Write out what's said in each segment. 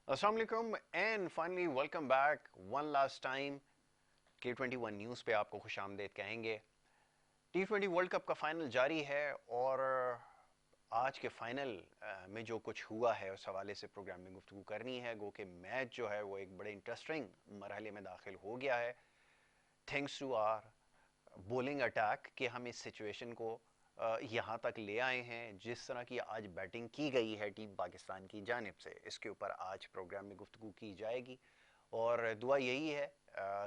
अस्सलाम वालेकुम and finally welcome back one last time. K21 news पे आपको खुशामदीद कहेंगे। T20 वर्ल्ड कप का फाइनल जारी है और आज के फाइनल में जो कुछ हुआ है उस हवाले से प्रोग्राम में गुफ्तगू करनी है। गो के मैच जो है वो एक बड़े इंटरेस्टिंग मरहले में दाखिल हो गया है thanks to our bowling attack कि हम इस सिचुएशन को यहाँ तक ले आए हैं। जिस तरह की आज बैटिंग की गई है टीम पाकिस्तान की जानिब से, इसके ऊपर आज प्रोग्राम में गुफ्तगू की जाएगी और दुआ यही है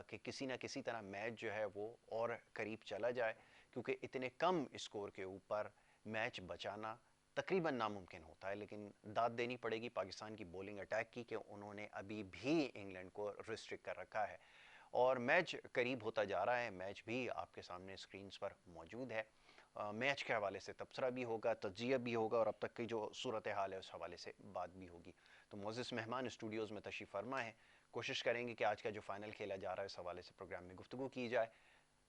कि किसी ना किसी तरह मैच जो है वो और करीब चला जाए, क्योंकि इतने कम स्कोर के ऊपर मैच बचाना तकरीबन नामुमकिन होता है। लेकिन दाद देनी पड़ेगी पाकिस्तान की बॉलिंग अटैक की कि उन्होंने अभी भी इंग्लैंड को रिस्ट्रिक्ट कर रखा है और मैच करीब होता जा रहा है। मैच भी आपके सामने स्क्रीन्स पर मौजूद है। मैच के हवाले से तबसरा भी होगा, तज्जिया भी होगा और अब तक की जो सूरत हाल है उस हवाले से बात भी होगी। तो मोअज़्ज़िज़ मेहमान स्टूडियोज़ में तशरीफ़ फरमा है। कोशिश करेंगे कि आज का जो फाइनल खेला जा रहा है इस हवाले से प्रोग्राम में गुफ्तगू की जाए।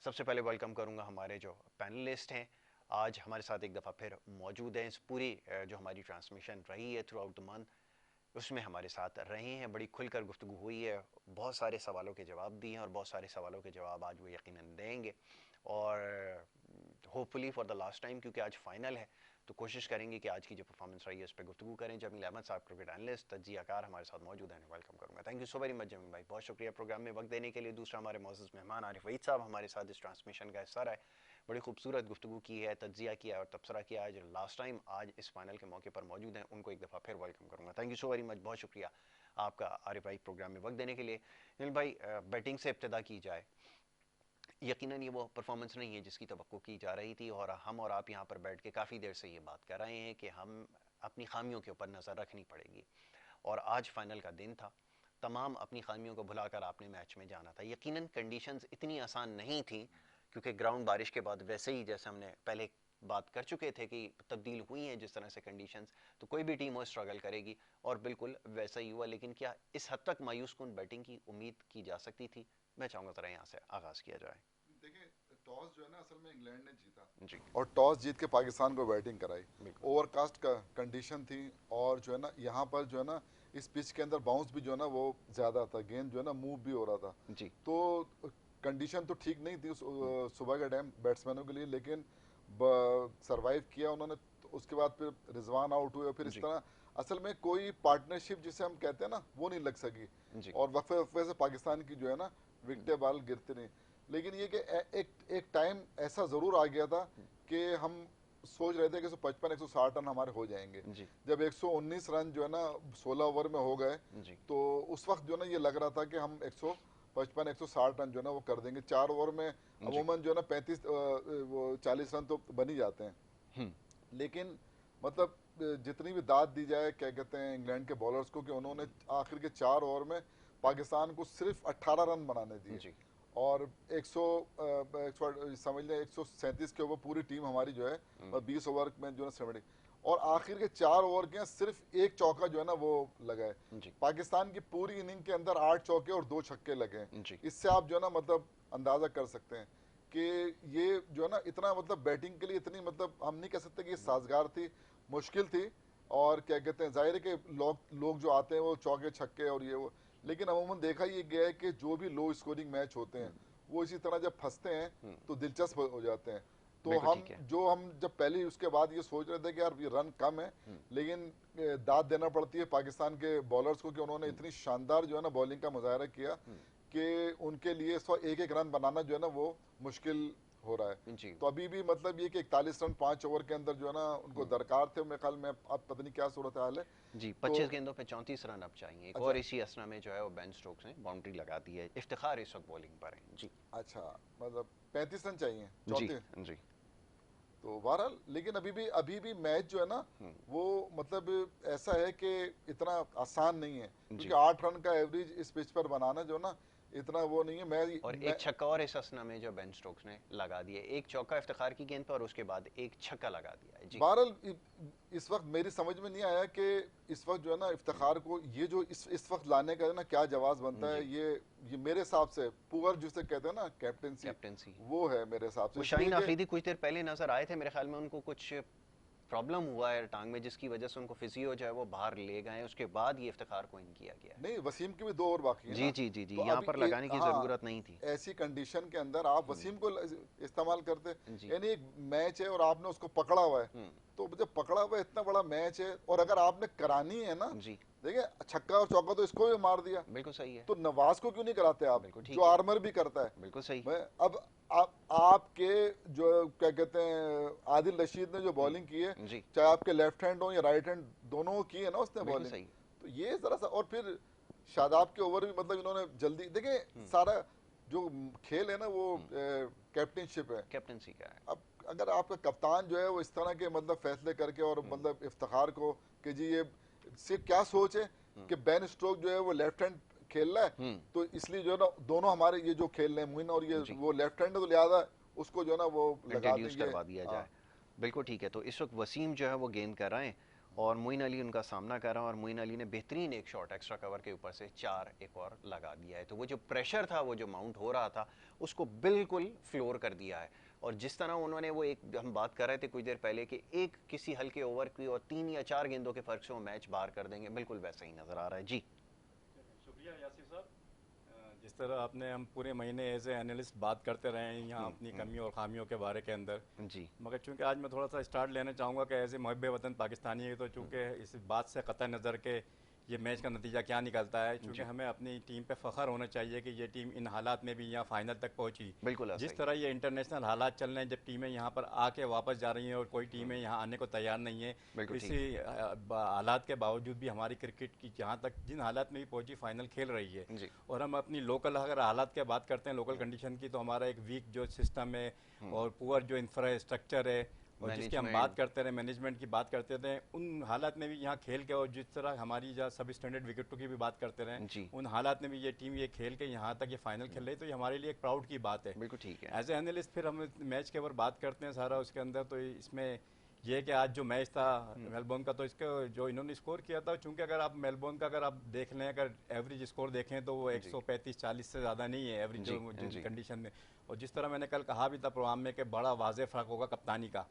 सबसे पहले वेलकम करूँगा हमारे जो पैनलिस्ट हैं, आज हमारे साथ एक दफ़ा फिर मौजूद हैं। इस पूरी जो हमारी ट्रांसमिशन रही है थ्रू आउट द मंथ उसमें हमारे साथ रहे हैं। बड़ी खुलकर गुफ्तगू हुई है, बहुत सारे सवालों के जवाब दिए हैं और बहुत सारे सवालों के जवाब आज वो यकीनन देंगे। और hopefully for the last time, क्योंकि आज फाइनल है, तो कोशिश करेंगे कि आज की जो परफॉर्मेंस रही है उस पर गुफ्तगू करें। जमील अहमद साहब क्रिकेट एनालिस्ट तज्जियाकार हमारे साथ मौजूद हैं, वेलकम करूँगा। Thank you so very much Jamil भाई, बहुत शुक्रिया प्रोग्राम में वक्त देने के लिए। दूसरा हमारे मोअज़्ज़िज़ मेहमान आरिफ वहीद साहब हमारे साथ इस ट्रांसमिशन का हिस्सा रहे, बड़ी खूबसूरत गुफ्तगू की है, तज्जिया किया और तबसरा किया है। जो लास्ट टाइम आज इस फाइनल के मौके पर मौजूद हैं उनको एक दफ़ा फिर वेलकम करूँगा। Thank you so very much, बहुत शुक्रिया आपका आरिफ भाई प्रोग्राम में वक्त देने के लिए। अनिल भाई, बैटिंग से इब्तदा की जाए। यकीनन ये वो परफॉर्मेंस नहीं है जिसकी तवक्को की जा रही थी और हम और आप यहाँ पर बैठ के काफ़ी देर से ये बात कर रहे हैं कि हम अपनी खामियों के ऊपर नज़र रखनी पड़ेगी और आज फाइनल का दिन था। तमाम अपनी खामियों को भुलाकर आपने मैच में जाना था। यकीनन कंडीशंस इतनी आसान नहीं थी, क्योंकि ग्राउंड बारिश के बाद वैसे ही, जैसे हमने पहले बात कर चुके थे कि तब्दील हुई हैं जिस तरह से कंडीशंस, तो कोई भी टीम हो स्ट्रगल करेगी और बिल्कुल वैसा ही हुआ। लेकिन क्या इस हद तक मायूस कुन बैटिंग की उम्मीद की जा सकती थी? मैं चाहूँगा ज़रा यहाँ से आगाज़ किया जाए। देखिए, टॉस जो है ना असल में इंग्लैंड ने जीता जी। और टॉस जीत के पाकिस्तान को बैटिंग कराई। बिल्कुल। ओवरकास्ट का कंडीशन थी और जो है ना यहाँ पर जो है ना इस पिच के अंदर बाउंस भी जो है ना वो ज़्यादा था, गेंद जो है ना मूव भी हो रहा था। जी। तो कंडीशन तो ठीक नहीं थी सुबह के टाइम बैट्समैनों के लिए, लेकिन सरवाइव किया उन्होंने। तो उसके बाद फिर रिजवान आउट हुए और फिर इस जी। तरह असल में कोई पार्टनरशिप जिसे हम कहते हैं ना वो नहीं लग सकी जी। और वक्फे वक्फे से पाकिस्तान की जो है ना विकटें बाल गिरते नहीं। लेकिन ये कि एक टाइम ऐसा ज़रूर आ गया था कि हम सोच रहे थे कि 155 160 रन हमारे हो जाएंगे। जी। जब 119 रन जो है ना 16 ओवर में हो गए, जी। तो उस वक्त जो है ना ये लग रहा था कि हम 155 160 रन जो है ना वो कर देंगे 4 ओवर में। जी। अमूमन जो है ना 35 वो 40 रन तो बन ही जाते हैं। हम्म। लेकिन मतलब जितनी भी दाद दी जाए क्या कहते हैं इंग्लैंड के बॉलर्स को कि उन्होंने आखिर के 4 ओवर में पाकिस्तान को सिर्फ 18 रन बनाने दिए जी। और 100 समझ लें 137 के ऊपर पूरी टीम हमारी जो है और जी। 20 ओवर में जो है 70 और आखिर के 4 ओवर के सिर्फ एक चौका जो है ना वो लगा है। जी। पाकिस्तान की पूरी इनिंग के अंदर 8 चौके और 2 छक्के लगे हैं। जी। इससे आप जो है ना मतलब अंदाजा कर सकते हैं कि ये जो है ना इतना मतलब बैटिंग के लिए इतनी मतलब हम नहीं कह सकते कि ये साजगार थी, मुश्किल थी। और क्या कहते हैं जाहिर है कि लोग जो आते हैं वो चौके छक्के और ये वो, लेकिन अमूमन देखा ये गया है कि जो भी लो स्कोरिंग मैच होते हैं वो इसी तरह जब फंसते हैं तो दिलचस्प हो जाते हैं। तो बिल्कुल ठीक है। हम जब पहले उसके बाद ये सोच रहे थे कि यार ये रन कम है, लेकिन दाद देना पड़ती है पाकिस्तान के बॉलर्स को कि उन्होंने इतनी शानदार जो है ना बॉलिंग का मुजाहरा किया कि उनके लिए एक एक रन बनाना जो है ना वो मुश्किल हो रहा है। जी। तो अभी भी मतलब ये कि 41 रन 5 ओवर के अंदर जो है ना उनको दरकार थे, मेरे ख्याल में अब पता नहीं क्या सूरत हाल है। जी, तो 25 गेंदों पे 34 रन अब चाहिए। एक और अच्छा, इसी असना में जो है वो बेन स्टोक्स ने बाउंड्री लगा दी है। इफ्तिखार इस वक्त बॉलिंग पर है। जी। अच्छा, मतलब 35 रन चाहिए जी। 34। जी। तो बहरहाल लेकिन अभी भी मैच जो है ना वो मतलब ऐसा है कि इतना आसान नहीं है, क्योंकि जी। 8 रन का एवरेज इस पिच पर बनाना जो ना इतना वो नहीं है। और मैं एक छक्का और इस असना में जो बेन स्टोक्स ने लगा दिया, एक चौका इफ्तिखार की गेंद पर और उसके बाद एक छक्का लगा दिया है। जी। बहरहाल इस वक्त मेरी समझ में नहीं आया कि इस वक्त जो है ना इफ्तिखार को ये जो इस वक्त लाने का है ना क्या जवाब बनता है। जी। ये मेरे हिसाब से पुअर जिसे कहते हैं ना कैप्टेंसी, कैप्टेंसी। वो है मेरे हिसाब से, वो इसलिए शाहीन कि आफरीदी कुछ देर पहले नजर आए थे, मेरे ख्याल में उनको कुछ प्रॉब्लम हुआ है टांग में, जिसकी वजह से उनको फिजियो जो है वो बाहर ले गए हैं, उसके बाद ये इफ्तिखार को इन किया गया है। नहीं, वसीम की भी 2 ओवर बाकी है जी ना। जी जी जी, तो यहाँ अभी पर लगाने की हाँ, ज़रूरत नहीं थी। ऐसी कंडीशन के अंदर आप वसीम को इस्तेमाल करते, जी। यानी एक मैच है और आपने उसको पकड़ा हुआ है, हम्म। तो जब पकड़ा हुआ है, इतना बड़ा मैच है, और अगर आपने करानी है ना, जी। देखिए छक्का और चौका तो इसको भी मार दिया, बिल्कुल सही है। तो नवाज को क्यों नहीं कराते आप, बिल्कुल जो ठीक है। आर्मर भी करता है। बिल्कुल सही। मैं अब आपके जो क्या कहते हैं आदिल रशीद ने जो बॉलिंग की है, जी। चाहे आपके लेफ्ट हैंड हो या राइट हैंड, दोनों की है ना उसने बिल्कुल बॉलिंग, सही। तो ये जरा सा, और फिर शादाब के ओवर भी मतलब इन्होंने जल्दी, देखिए सारा जो खेल है ना वो कैप्टनशिप है। कैप्टनसी का है। अब अगर आपका कप्तान जो है वो इस तरह के मतलब फैसले करके और मतलब इफ्तिखार को कि जी ये सिर्फ क्या सोच है कि बेन स्टोक जो है वो लेफ्ट हैंड खेल रहा है, तो इसलिए जो है ना दोनों हमारे ये जो खेल रहे हैं मोइन और ये जी। वो लेफ्ट हैंड है, तो लिहाजा उसको जो है ना वो लगा इंट्रोड्यूस देंगे। करवा दिया हाँ, जाए। बिल्कुल ठीक है। तो इस वक्त वसीम जो है वो गेंद कर रहे हैं और मोइन अली उनका सामना कर रहा है, और मोइन अली ने बेहतरीन एक शॉट एक्स्ट्रा कवर के ऊपर से 4 एक और लगा दिया है। तो वो जो प्रेशर था, वो जो माउंट हो रहा था, उसको बिल्कुल फ्लोर कर दिया है। और जिस तरह उन्होंने वो एक, हम बात कर रहे थे कुछ देर पहले कि एक किसी हल्के ओवर की और 3 या 4 गेंदों के फर्क से वो मैच बाहर कर देंगे, बिल्कुल वैसा ही नजर आ रहा है। जी। शुक्रिया यासिर साहब। जिस तरह आपने, हम पूरे महीने एज ए एनालिस्ट बात करते रहे हैं यहाँ अपनी कमियों और खामियों के बारे के अंदर, जी। मगर चूंकि आज मैं थोड़ा सा स्टार्ट लेना चाहूँगा कि एज ए मुहब्बे वतन पाकिस्तानी है, तो चूँकि इस बात से कतई नज़र के ये मैच का नतीजा क्या निकलता है, चूँकि हमें अपनी टीम पे फ़ख्र होना चाहिए कि ये टीम इन हालात में भी यहाँ फाइनल तक पहुँची। बिल्कुल जिस सही। तरह ये इंटरनेशनल हालात चल रहे हैं, जब टीमें यहाँ पर आके वापस जा रही हैं और कोई टीमें यहाँ आने को तैयार नहीं है, बिल्कुल ठीक। इसी हालात के बावजूद भी हमारी क्रिकेट की जहाँ तक जिन हालात में भी पहुँची फाइनल खेल रही है। जी। और हम अपनी लोकल अगर हालात की बात करते हैं, लोकल कंडीशन की, तो हमारा एक वीक जो सिस्टम है और पुअर जो इंफ्रास्ट्रक्चर है, और जिसकी हम बात करते रहे, मैनेजमेंट की बात करते थे, उन हालात में भी यहाँ खेल के, और जिस तरह हमारी जहाँ सब स्टैंडर्ड विकेटों की भी बात करते रहे, उन हालात में भी ये टीम ये खेल के यहाँ तक ये फाइनल खेल रही है, तो ये हमारे लिए एक प्राउड की बात है। बिल्कुल ठीक है। एज ए एनालिस्ट फिर हम मैच के ऊपर बात करते हैं सारा उसके अंदर, तो इसमें ये कि आज जो मैच था मेलबोर्न का, तो इसका जो इन्होंने स्कोर किया था, चूंकि अगर आप मेलबोर्न का अगर आप देख लें, अगर एवरेज स्कोर देखें तो वो 135-40 से ज़्यादा नहीं है एवरेज जो कंडीशन में। और जिस तरह मैंने कल कहा भी था प्रोग्राम में कि बड़ा वाज़े फ़र्क होगा कप्तानी का,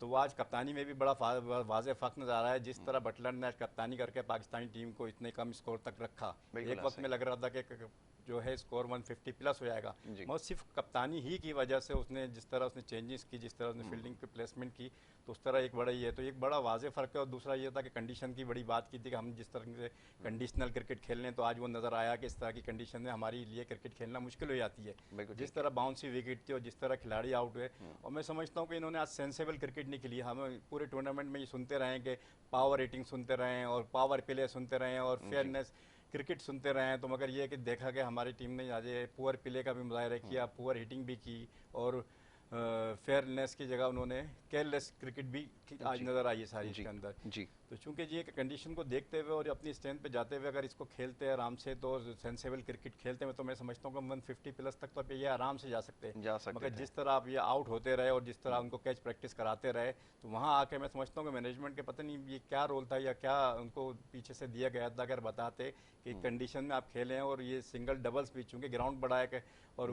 तो वो आज कप्तानी में भी बड़ा वाज़े फ़र्क नज़र आ रहा है। जिस तरह बटलर ने आज कप्तानी करके पाकिस्तानी टीम को इतने कम स्कोर तक रखा, एक वक्त में लग रहा था कि जो है स्कोर 150 प्लस हो जाएगा, वो सिर्फ कप्तानी ही की वजह से उसने जिस तरह उसने चेंजेस की, जिस तरह उसने फील्डिंग की प्लेसमेंट की, तो उस तरह एक बड़ा ही है, तो एक बड़ा वाज़े फ़र्क है। और दूसरा ये था कि कंडीशन की बड़ी बात की थी कि हम जिस तरह से कंडीशनल क्रिकेट खेल रहे हैं, तो आज वो नज़र आया कि इस तरह की कंडीशन में हमारे लिए क्रिकेट खेलना मुश्किल हो जाती है। जिस तरह बाउंसी विकेट थी और जिस तरह खिलाड़ी आउट हुए, और मैं समझता हूँ कि इन्होंने आज सेंसेबल क्रिकेट नहीं खेली। हम पूरे टूर्नामेंट में ये सुनते रहे कि पावर रेटिंग सुनते रहे और पावर प्ले सुनते रहे और फेयरनेस क्रिकेट सुनते रहे हैं, तो मगर ये कि देखा कि हमारी टीम ने आज पुअर प्ले का भी मुजाहरा किया, पुअर हिटिंग भी की, और फेयरनेस की जगह उन्होंने केयरलेस क्रिकेट भी आज नज़र आई है सारी इसके अंदर। जी। तो चूंकि ये कंडीशन को देखते हुए और अपनी स्ट्रेंथ पे जाते हुए अगर इसको खेलते हैं आराम से, तो सेंसेबल क्रिकेट खेलते हैं, तो मैं समझता हूँ कि 150 प्लस तक तो ये आराम से जा सकते हैं। मगर जिस तरह आप ये आउट होते रहे और जिस तरह उनको कैच प्रैक्टिस कराते रहे, तो वहाँ आके मैं समझता हूँ कि मैनेजमेंट के पता नहीं ये क्या रोल था या क्या उनको पीछे से दिया गया था, अगर बताते कि कंडीशन में आप खेलें और ये सिंगल डबल्स भी, चूँकि ग्राउंड बड़ा है और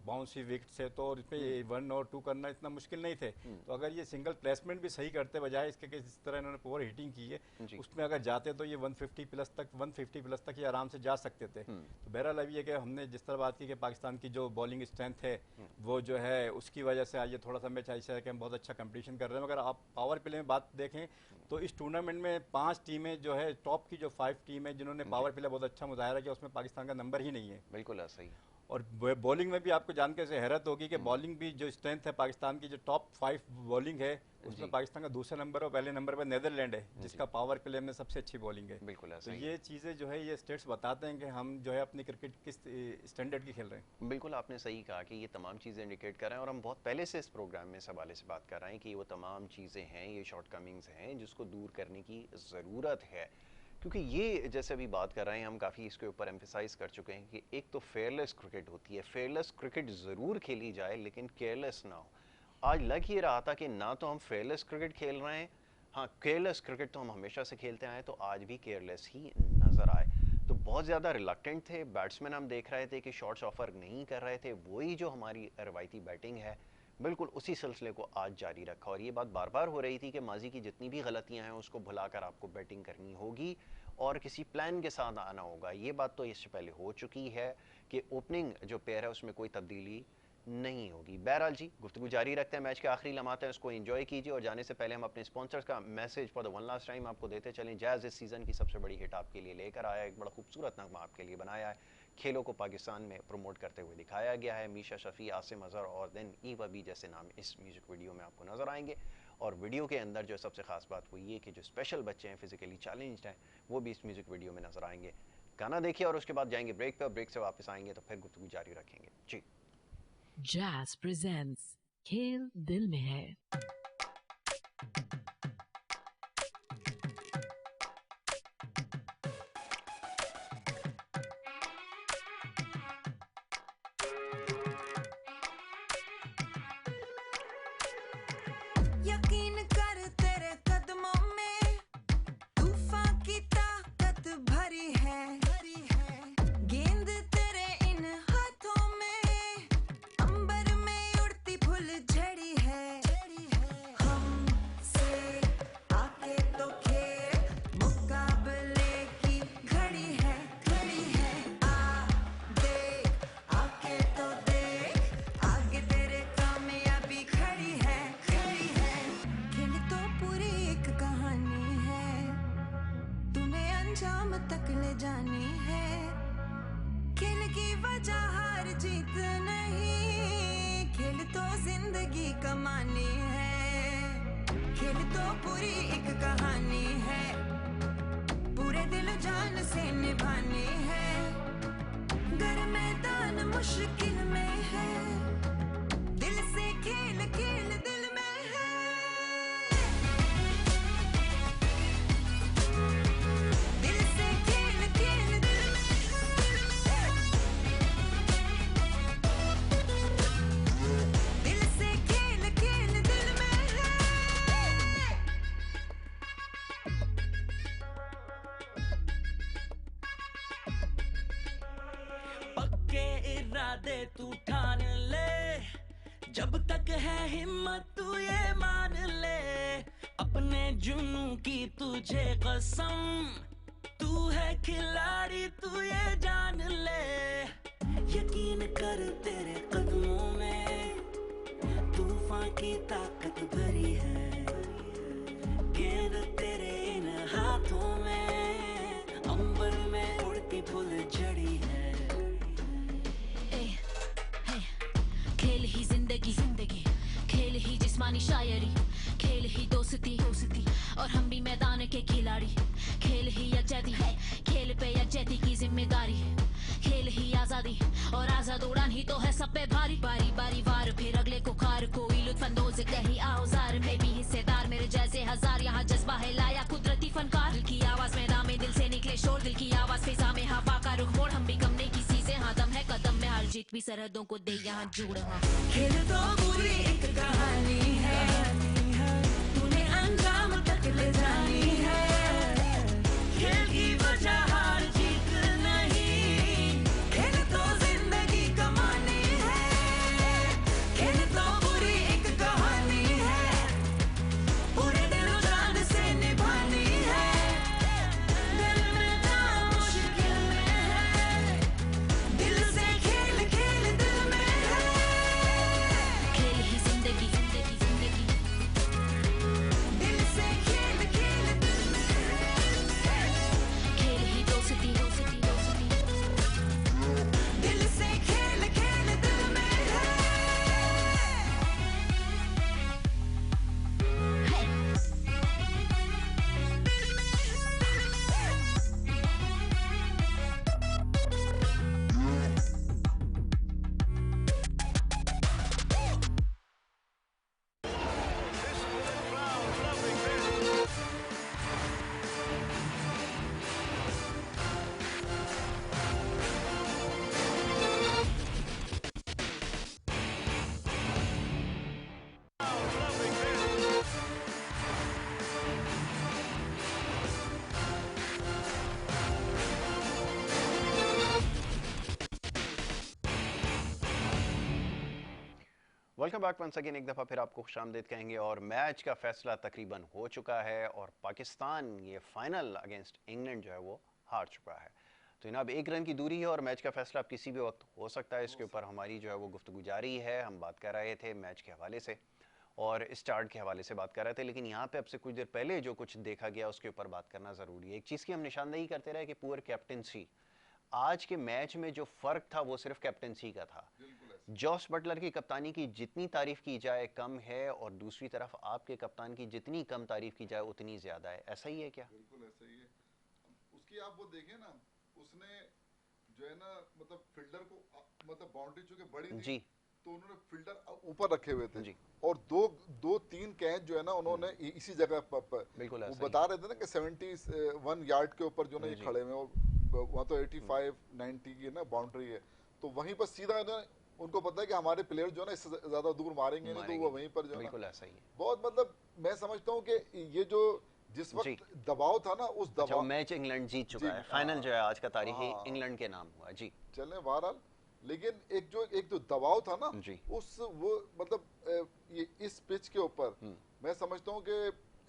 बाउंसी विकेट से, तो और इसमें 1 और 2 करना इतना मुश्किल नहीं थे। तो अगर ये सिंगल प्लेसमेंट भी सही करते बजाय इसके कि जिस तरह इन्होंने पुअर हिटिंग की है, उसमें अगर जाते तो ये 150 प्लस तक ये आराम से जा सकते थे। तो बहरहाल अभी है कि हमने जिस तरह बात की कि पाकिस्तान की जो बॉलिंग स्ट्रेंथ है वो जो है उसकी वजह से आज ये थोड़ा सा मैच ऐसा है कि हम बहुत अच्छा कंपटीशन कर रहे हैं। मगर आप पावर प्ले में बात देखें तो इस टूर्नामेंट में 5 टीमें जो है, टॉप की जो 5 टीमें जिन्होंने पावर प्ले बहुत अच्छा मुजाहरा किया, उसमें पाकिस्तान का नंबर ही नहीं है। बिल्कुल ऐसा ही। और बॉलिंग में भी आपको जान के से हैरत होगी कि बॉलिंग भी जो स्ट्रेंथ है पाकिस्तान की, जो टॉप 5 बॉलिंग है, उसमें पाकिस्तान का दूसरे नंबर और पहले नंबर पर नीदरलैंड है, जिसका पावर प्ले में सबसे अच्छी बॉलिंग है। बिल्कुल ऐसा तो ये चीज़ें जो है ये स्टेट्स बताते हैं कि हम जो है अपनी क्रिकेट किस स्टैंडर्ड की खेल रहे हैं। बिल्कुल आपने सही कहा कि ये तमाम चीज़ें इंडिकेट कर रहे हैं, और हम बहुत पहले से इस प्रोग्राम में इस हवाले से बात कर रहे हैं कि वो तमाम चीज़ें हैं, ये शॉर्टकमिंग्स हैं जिसको दूर करने की ज़रूरत है। क्योंकि ये जैसे अभी बात कर रहे हैं, हम काफ़ी इसके ऊपर एम्फेसाइज कर चुके हैं कि एक तो फेयरलेस क्रिकेट होती है, फेयरलेस क्रिकेट ज़रूर खेली जाए लेकिन केयरलेस ना हो। आज लग ही रहा था कि ना तो हम फेयरलेस क्रिकेट खेल रहे हैं, हाँ केयरलेस क्रिकेट तो हम हमेशा से खेलते आए, तो आज भी केयरलेस ही नज़र आए। तो बहुत ज़्यादा रिलक्टेंट थे बैट्समैन, हम देख रहे थे कि शॉट्स ऑफर नहीं कर रहे थे, वही जो हमारी रवायती बैटिंग है बिल्कुल उसी सिलसिले को आज जारी रखा और ये बात बार बार हो रही थी कि माजी की जितनी भी गलतियां हैं उसको भुलाकर आपको बैटिंग करनी होगी और किसी प्लान के साथ आना होगा। ये बात तो इससे पहले हो चुकी है कि ओपनिंग जो पेयर है उसमें कोई तब्दीली नहीं होगी। बहरहाल जी, गुफ्तगू जारी रखते हैं, मैच के आखिरी लम्हात हैं, उसको एंजॉय कीजिए और जाने से पहले हम अपने स्पॉन्सर्स का message for the one last time आपको देते चलें। जैज़ इस सीज़न की सबसे बड़ी हिट आपके लिए लेकर आया, एक बड़ा खूबसूरत नगमा आपके लिए बनाया है, खेलों को पाकिस्तान में प्रमोट करते हुए दिखाया गया है। मीशा शफ़ी, आसिम अज़हर और देन ईवा बी जैसे नाम इस म्यूज़िक वीडियो में आपको नज़र आएंगे। और वीडियो के अंदर जो सबसे ख़ास बात वो ये कि जो स्पेशल बच्चे हैं, फिज़िकली चैलेंज्ड हैं, वो भी इस म्यूज़िक वीडियो में नज़र आएंगे। गाना देखिए और उसके बाद जाएंगे ब्रेक पे, और ब्रेक से वापस आएंगे तो फिर गुफ्तगू जारी रखेंगे जी। जैज़ प्रेजेंट्स खेल दिल में है। यकीन कर तेरे कदमों में तूफान की ताकत भरी है, गेंद तेरे इन हाथों में अंबर में उड़ती फुल झड़ी है। हमसे आके तो खेल, मुकाबले की घड़ी है, आ देख आके तो देख, आगे तेरे कामयाबी खड़ी है। खेल तो पूरी एक कहानी है, तूने अंजाम तक ले जानी है। खेल की वजह हार जीत नहीं, खेल तो जिंदगी कमानी है। खेल तो पूरी एक कहानी है, पूरे दिल जान से निभानी है। गर मैदान मुश्किल में है, दिल से खेल खेल दिल में है। दिल से खेल खेल दिल में है, दिल से खेल खेल दिल में है। पक्के इरादे तू ठान ले, जब तक है हिम्मत तू ये मान ले। अपने जुनू की तुझे कसम, तू है खिलाड़ी तू ये जान ले। यकीन कर तेरे कदमों में तूफान की ताकत भरी है, गेंद तेरे इन हाथों में अंबर में उड़ती फुल झड़ी है। खेल ही जिंदगी, खेल ही जिस्मानी शायरी, खेल ही दोस्ती, और हम भी मैदान के खिलाड़ी। खेल ही यकजहती है, खेल पे यकजहती की जिम्मेदारी। खेल ही आजादी और आजाद उड़ान ही तो है सब पे भारी। बारी बारी वार फिर अगले को खार, कोई लुत्फानंदोज कहीं औजार में भी हिस्सेदार मेरे जैसे हजार। यहाँ जज्बा है लाया कुदरती फनकार, दिल की आवाज मैदान में दिल से निकले शोर, दिल की आवाज फिजा में हवा का रुख मोड़। हम भी कम नहीं किसी से, हाँ दम है कदम में, हार जीत भी सरहदों को दे यहाँ जुड़। हाँ खेल तो पूरी एक कहानी है, तूने अंजाम तक ले जानी है। खेल की वजह हार जीत नहीं, खेल तो जिंदगी कमानी है। खेल तो पूरी एक कहानी है, पूरे दिल जान से निभानी है। दिल में काम मुश्किल में है, दिल से खेल खेल दिल में है। खेल ही जिंदगी, वेलकम बैक वंस अगेन, एक दफ़ा फिर आपको खुशामदीद कहेंगे। और मैच का फैसला तकरीबन हो चुका है और पाकिस्तान ये फाइनल अगेंस्ट इंग्लैंड जो है वो हार चुका है। तो जनाब 1 रन की दूरी है और मैच का फैसला अब किसी भी वक्त हो सकता है। इसके ऊपर हमारी जो है वो गुफ्तगू जारी है। हम बात कर रहे थे मैच के हवाले से और स्टार्ट के हवाले से बात कर रहे थे, लेकिन यहाँ पे अब से कुछ देर पहले जो कुछ देखा गया उसके ऊपर बात करना ज़रूरी है। एक चीज़ की हम निशानदेही करते रहे कि पुअर कैप्टनसी, आज के मैच में जो फ़र्क था वो सिर्फ कैप्टनसी का था। जॉस बटलर की कप्तानी की जितनी तारीफ की जाए कम है, और दूसरी तरफ आपके कप्तान की जितनी कम तारीफ की जाए उतनी ज्यादा है। ऐसा ही है क्या? बिल्कुल ऐसा ही है। उसकी आप वो देखें ना, उसने जो है ना मतलब फील्डर को मतलब बाउंड्री चूंकि बड़ी थी जी, तो उन्होंने फील्डर ऊपर रखे हुए थे जी। और दो तीन कैच जो है ना उन्होंने इसी जगह पर बिल्कुल वो ऐसा ही बता रहे थे ना कि 71 यार्ड के ऊपर जो ना ये जी। खड़े हुए हैं, और वहाँ तो 85-90 की ना बाउंड्री है, तो वहीं पर सीधा ना उनको पता है कि हमारे प्लेयर जो है ना इससे ज्यादा दूर मारेंगे नहीं, तो वो वहीं पर जो है बिल्कुल ना ऐसा ही है। बहुत मतलब मैं समझता हूँ कि ये जो जिस जी। वक्त दबाव था ना उस अच्छा, दबाव मैच इंग्लैंड जीत चुका जी, है, फाइनल जो है आज का तारीखी हाँ। इंग्लैंड के नाम हुआ। जी चले बहरहाल, लेकिन एक जो दबाव था ना जी। उस वो मतलब ये इस पिच के ऊपर मैं समझता हूँ कि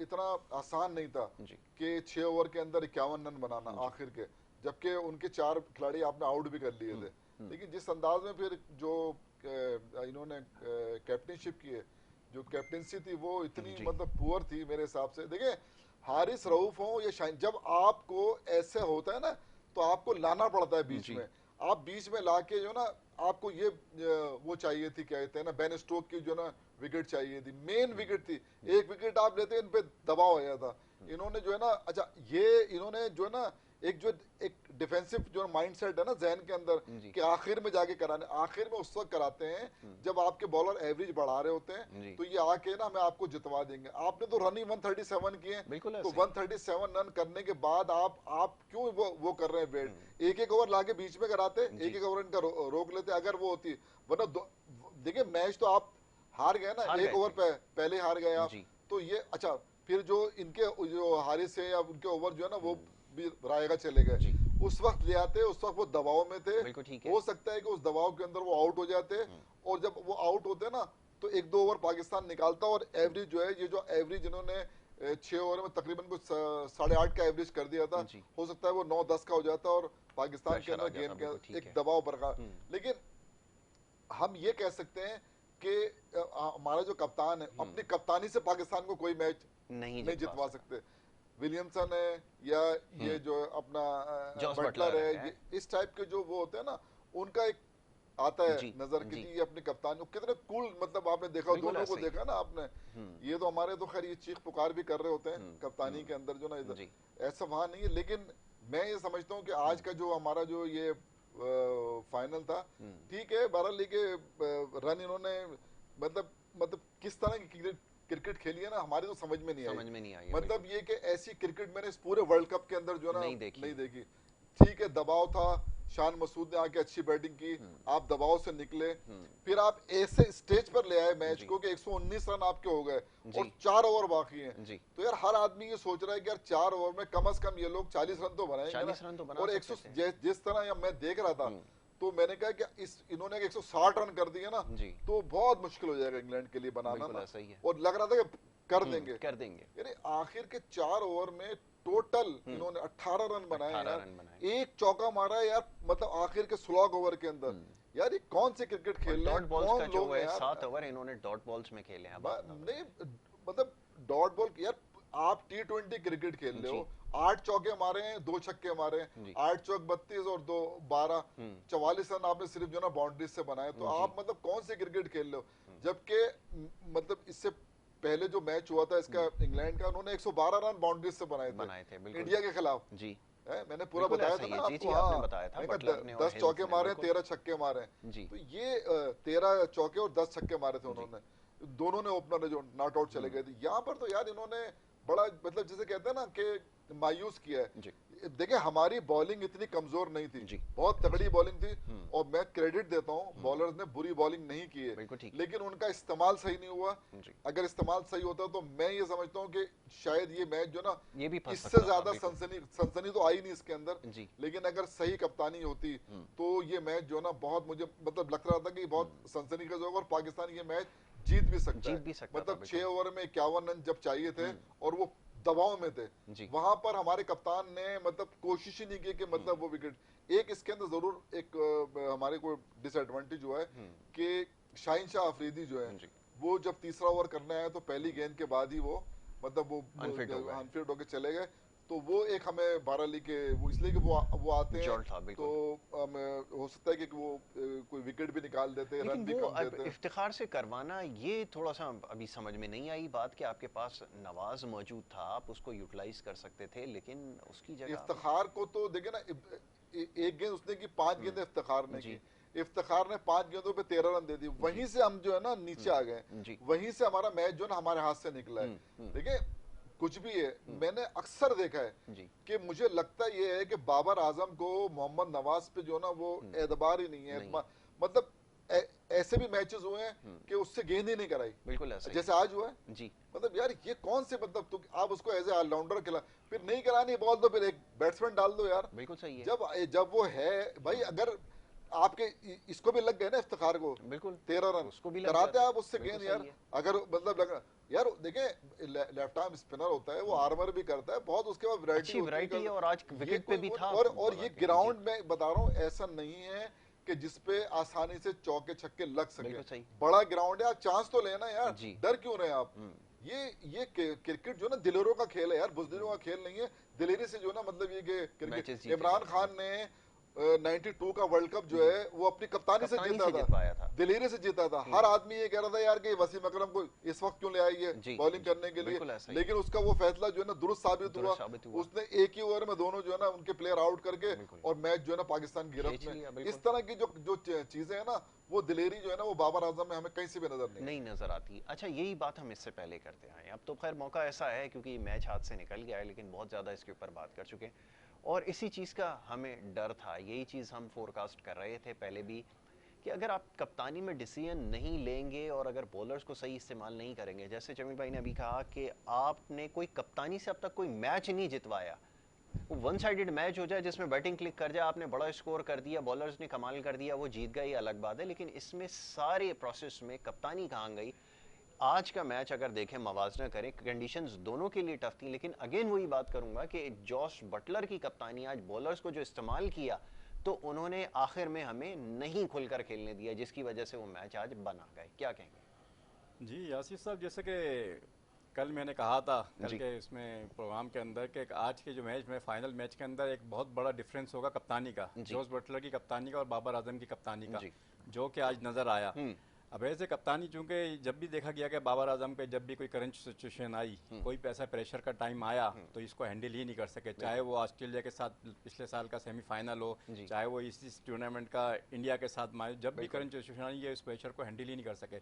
इतना आसान नहीं था जी। कि 6 ओवर के अंदर 51 रन बनाना आखिर के, जबकि उनके 4 खिलाड़ी आपने आउट भी कर लिए थे। लेकिन जिस अंदाज में फिर जो इन्होंने कैप्टनशिप की है, जो कैप्टनसी थी वो इतनी जी। मतलब पुअर थी मेरे हिसाब से। देखिए हारिस रऊफ हो या शाइन, जब आपको ऐसे होता है ना तो आपको लाना पड़ता है बीच जी। में। आप बीच में लाके जो ना आपको ये वो चाहिए थी, क्या कहते हैं ना, बेन स्टोक की जो ना विकेट चाहिए थी, मेन विकेट थी। एक विकेट आप लेते इन पे दबाव आया था। इन्होंने जो है ना, अच्छा ये इन्होंने जो है ना एक डिफेंसिव जो माइंडसेट है ना जहन के अंदर जी। कि आखिर में जाके कराने, आखिर में उस वक्त कराते हैं जब आपके बॉलर एवरेज बढ़ा रहे होते जी। हैं, तो ये आके ना हमें आपको जितवा देंगे। आपने तो रन ही 137 किए, बिल्कुल तो ऐसे ही। 137 रन करने के बाद आप क्यों वो कर रहे हैं वेट? एक ओवर लाके बीच में कराते, एक ओवर इनका रोक लेते अगर वो होती, वरना देखिए मैच तो आप हार गए ना, हार एक गए ओवर थे। पहले हार गए आप। जी। तो ये अच्छा, फिर जो इनके जो हारिस है या उनके ओवर जो है ना वो भी रायगा चले गए। जी। उस वक्त ले आते, उस वक्त वो दबाव में थे, बिल्कुल ठीक है। हो सकता है कि उस दबाव के अंदर वो आउट हो जाते, और जब वो आउट होते ना तो 1-2 ओवर पाकिस्तान निकालता, और एवरेज जो है, ये जो एवरेज इन्होंने 6 ओवर में तकरीबन कुछ 8.5 का एवरेज कर दिया था, जी। हो सकता है वो 9-10 का हो जाता और पाकिस्तान के प्रेशर आ अंदर जाता, गेम बिल्कुल के ठीक एक है। दबाव बरकरार। लेकिन हम ये कह सकते हैं कि हमारा जो कप्तान है अपनी कप्तानी से पाकिस्तान को कोई मैच नहीं नहीं जितवा सकते। विलियमसन है या ये जो अपना जॉस बटलर बटलर है, है। ये इस टाइप के जो वो होते हैं ना, उनका एक आता है जी, नजर कि जी। जी ये अपने कप्तान कितने कूल, मतलब आपने देखा बिल्कुल दोनों को ऐसे ही। देखा ना आपने, ये तो हमारे तो खैर ये चीख पुकार भी कर रहे होते हैं कप्तानी के अंदर जो ना जी। इधर ऐसा वहां नहीं है। लेकिन मैं ये समझता हूँ कि आज का जो हमारा जो ये फाइनल था, ठीक है, 12 लेके रन इन्होंने मतलब किस तरह की क्रिकेट खेली है ना, हमारी तो समझ में नहीं आई। समझ में नहीं आई है, मतलब ये कि ऐसी क्रिकेट मैंने इस पूरे वर्ल्ड कप के अंदर जो है ना नहीं देखी। ठीक है, दबाव था, शान मसूद ने आके अच्छी बैटिंग की, आप दबाव से निकले, फिर आप ऐसे स्टेज पर ले आए मैच को कि 119 रन आपके हो गए जी। और 4 ओवर बाकी हैं। जी। तो यार हर आदमी ये सोच रहा है कि यार 4 ओवर में कम से कम ये लोग 40 रन तो बनाएंगे 40 ना। रन तो बना और सकते 100 जिस तरह मैं देख रहा था, तो मैंने कहा कि इन्होंने 160 रन कर दिए ना, जी। तो बहुत मुश्किल हो जाएगा इंग्लैंड के लिए बनाना बिल्कुल ना। ऐसा ही है। और लग रहा था कि कर देंगे। यानी आखिर के 4 ओवर में टोटल इन्होंने 18 रन बनाए 18 यार। रन बनाए। एक चौका मारा है यार, मतलब आखिर के स्लॉग ओवर के अंदर। यार ये कौन से क्रिकेट खेल रहे डॉट हैं, बॉल्स कौन का जो लोग हैं है यार? 7 ओवर इन्होंने डॉट बॉल्स में खेले हैं। नहीं मतलब डॉट बॉल यार, आप T20 क्रिकेट खेल रहे हो, 8 चौके मारे हैं, 2 छक्के मारे हैं, 8 चौक 32 और 2 12, 44 रन आपने सिर्फ जो ना बाउंड्रीज से बनाए। तो आप मतलब कौन से क्रिकेट खेल रहे हो? जबकि मतलब इससे पहले जो मैच हुआ था इसका इंग्लैंड का, उन्होंने 112 रन बाउंड्रीज से बनाए थे बिल्कुल। इंडिया के खिलाफ। जी। मैंने पूरा बिल्कुल बताया ऐसा था ही ना है। जी, आपको। जी, आपने बताया था, मैंने बटलर ने और 10 हिल्स चौके ने, मारे, बिल्कुल। 13 छक्के मारे। जी। तो ये 13 चौके और 10 छक्के मारे थे उन्होंने, दोनों ने ओपनर जो नॉट आउट चले गए थे। यहाँ पर तो यार इन्होंने बड़ा मतलब जिसे कहते हैं ना कि मायूस किया है। जी। देखिए हमारी बॉलिंग इतनी कमजोर नहीं थी, जी। बहुत तगड़ी बॉलिंग थी, और मैं क्रेडिट देता हूँ बॉलर्स ने बुरी बॉलिंग नहीं की बिल्कुल है, ठीक। लेकिन उनका इस्तेमाल सही नहीं हुआ। जी। अगर इस्तेमाल सही होता तो मैं ये समझता हूँ कि शायद ये मैच जो ना ये भी फंस इससे सकता था, ज्यादा बिल्कुल। सनसनी तो आई नहीं इसके अंदर। जी। लेकिन अगर सही कप्तानी होती तो ये मैच जो ना बहुत मुझे मतलब लगता रहा था कि बहुत सनसनी का होगा और पाकिस्तान ये मैच जीत भी सकता जीत भी सकता था, मतलब बिल्कुल। 6 ओवर में 51 रन जब चाहिए थे और वो दबाव में थे, जी। वहां पर हमारे कप्तान ने मतलब कोशिश ही नहीं की कि मतलब वो विकेट, एक इसके अंदर जरूर एक हमारे को डिसएडवांटेज हुआ है कि शाहीन शाह अफरीदी जो है जी। वो जब तीसरा ओवर करने आया तो पहली गेंद के बाद ही वो मतलब वो Unfit हो गए। अनफिट होके चले गए, तो वो एक हमें 12 ली के वो इसलिए कि वो आते हैं जॉल्ट था, बिल्कुल। तो हो सकता है कि वो कोई विकेट भी निकाल देते, रन लेकिन भी वो कम अब देते। इफ्तिखार से करवाना, ये थोड़ा सा अभी समझ में नहीं आई बात कि आपके पास नवाज मौजूद था, आप उसको यूटिलाइज कर सकते थे, लेकिन उसकी जगह इफ्तिखार को तो देखे ना, एक गेंद उसने की, 5 गेंदें इफ्तिखार ने जी। की, इफ्तिखार ने 5 गेंदों पे 13 रन दे दी, वहीं से हम जो है ना नीचे आ गए, जी। वहीं से हमारा मैच जो है ना हमारे हाथ से निकला है। देखिए कुछ भी है, मैंने अक्सर देखा है जी। कि मुझे लगता ये है कि बाबर आजम को मोहम्मद नवाज पे जो ना वो एतबार ही नहीं है, नहीं। मतलब ऐसे भी मैचेस हुए हैं कि उससे गेंद ही नहीं कराई, बिल्कुल ऐसा ही। जैसे आज हुआ है। जी। मतलब यार ये कौन से मतलब तो आप उसको एज ए ऑलराउंडर खिला, फिर नहीं करानी बॉल तो फिर एक बैट्समैन डाल दो यार। बिल्कुल सही है। जब वो है भाई, अगर आपके इसको भी लग गए ना इफ्तिखार को बिल्कुल 13 रन, उसको भी लग कराते जाते। आप उससे बिल्कुल गेंद सही यार। है। अगर मतलब लगा यार, देखें लेफ्ट आर्म स्पिनर होता है, वो आर्मर भी करता है बहुत, उसके बाद अच्छी वैरायटी है, और आज विकेट पे भी था और बॉलर ये के। ग्राउंड में बता रहा हूँ ऐसा नहीं है कि जिसपे आसानी से चौके छक्के लग बिल्कुल सके, सही। बड़ा ग्राउंड है, आप चांस तो लेना यार, जी। डर क्यों रहे आप। ये क्रिकेट जो ना दिलेरों का खेल है यार, बुजदिलों का खेल नहीं है। दिलेरी से जो ना मतलब ये कि मैचेस क्रिकेट, जीते इमरान हैं। खान ने 92 का वर्ल्ड कप जो है वो अपनी कप्तानी से जीता जीत था, पाया था। दिलेरी से जीता था। हर आदमी ये कह रहा था यार कि वसीम अकरम को इस वक्त क्यों ले आई जी, है बॉलिंग जी, करने के लिए, बिल्कुल ऐसा ही। लेकिन उसका वो फैसला जो है ना दुरुस्त साबित दुरुस्त साबित हुआ। उसने एक ही ओवर में दोनों जो है ना उनके प्लेयर आउट करके बिल्कुल। और मैच जो है ना पाकिस्तान की गिरफ्त खींच लिया, में। बिल्कुल। इस तरह की जो चीजें है ना, वो दिलेरी जो है ना वो बाबर आजम में हमें कहीं से भी नजर नहीं नहीं नजर आती। अच्छा, यही बात हम इससे पहले करते आए, अब तो खैर मौका ऐसा है क्योंकि मैच हाथ से निकल गया है, लेकिन बहुत ज़्यादा इसके ऊपर बात कर चुके हैं और इसी चीज़ का हमें डर था। यही चीज़ हम फोरकास्ट कर रहे थे पहले भी कि अगर आप कप्तानी में डिसीजन नहीं लेंगे और अगर बॉलर्स को सही इस्तेमाल नहीं करेंगे, जैसे जमील भाई ने अभी कहा कि आपने कोई कप्तानी से अब तक कोई मैच नहीं जितवाया, वो वन साइडेड मैच हो जाए जिसमें बैटिंग क्लिक कर जाए, आपने बड़ा स्कोर कर दिया, बॉलर्स ने कमाल कर दिया, वो जीत गए, अलग बात है, लेकिन इसमें सारे प्रोसेस में कप्तानी कहाँ गई। आज का मैच अगर देखें, मवाजना करें, कंडीशंस दोनों के लिए टफ थी, लेकिन अगेन वही बात करूंगा कि जॉश बटलर की कप्तानी आज बॉलर्स को जो इस्तेमाल किया तो उन्होंने आखिर में हमें नहीं खुलकर खेलने दिया, जिसकी वजह से वो मैच आज बना गए। क्या कहेंगे? जी यासिर साहब, जैसे कि कल मैंने कहा था कल जी। के इसमें प्रोग्राम के अंदर कि आज के जो मैच में फाइनल मैच के अंदर एक बहुत बड़ा डिफरेंस होगा कप्तानी का, जी। जॉस बटलर की कप्तानी का और बाबर आजम की कप्तानी का, जी। जो कि आज नज़र आया। अब ऐसे कप्तानी, चूंकि जब भी देखा गया कि बाबर आजम पे जब भी कोई करंट सिचुएशन आई, कोई पैसा प्रेशर का टाइम आया तो इसको हैंडल ही नहीं कर सके, चाहे वो ऑस्ट्रेलिया के साथ पिछले साल का सेमीफाइनल हो, जी। चाहे वो इस टूर्नामेंट का इंडिया के साथ मैच, जब भी करंट सिचुएशन आई ये इस प्रेशर को हैंडल ही नहीं कर सके।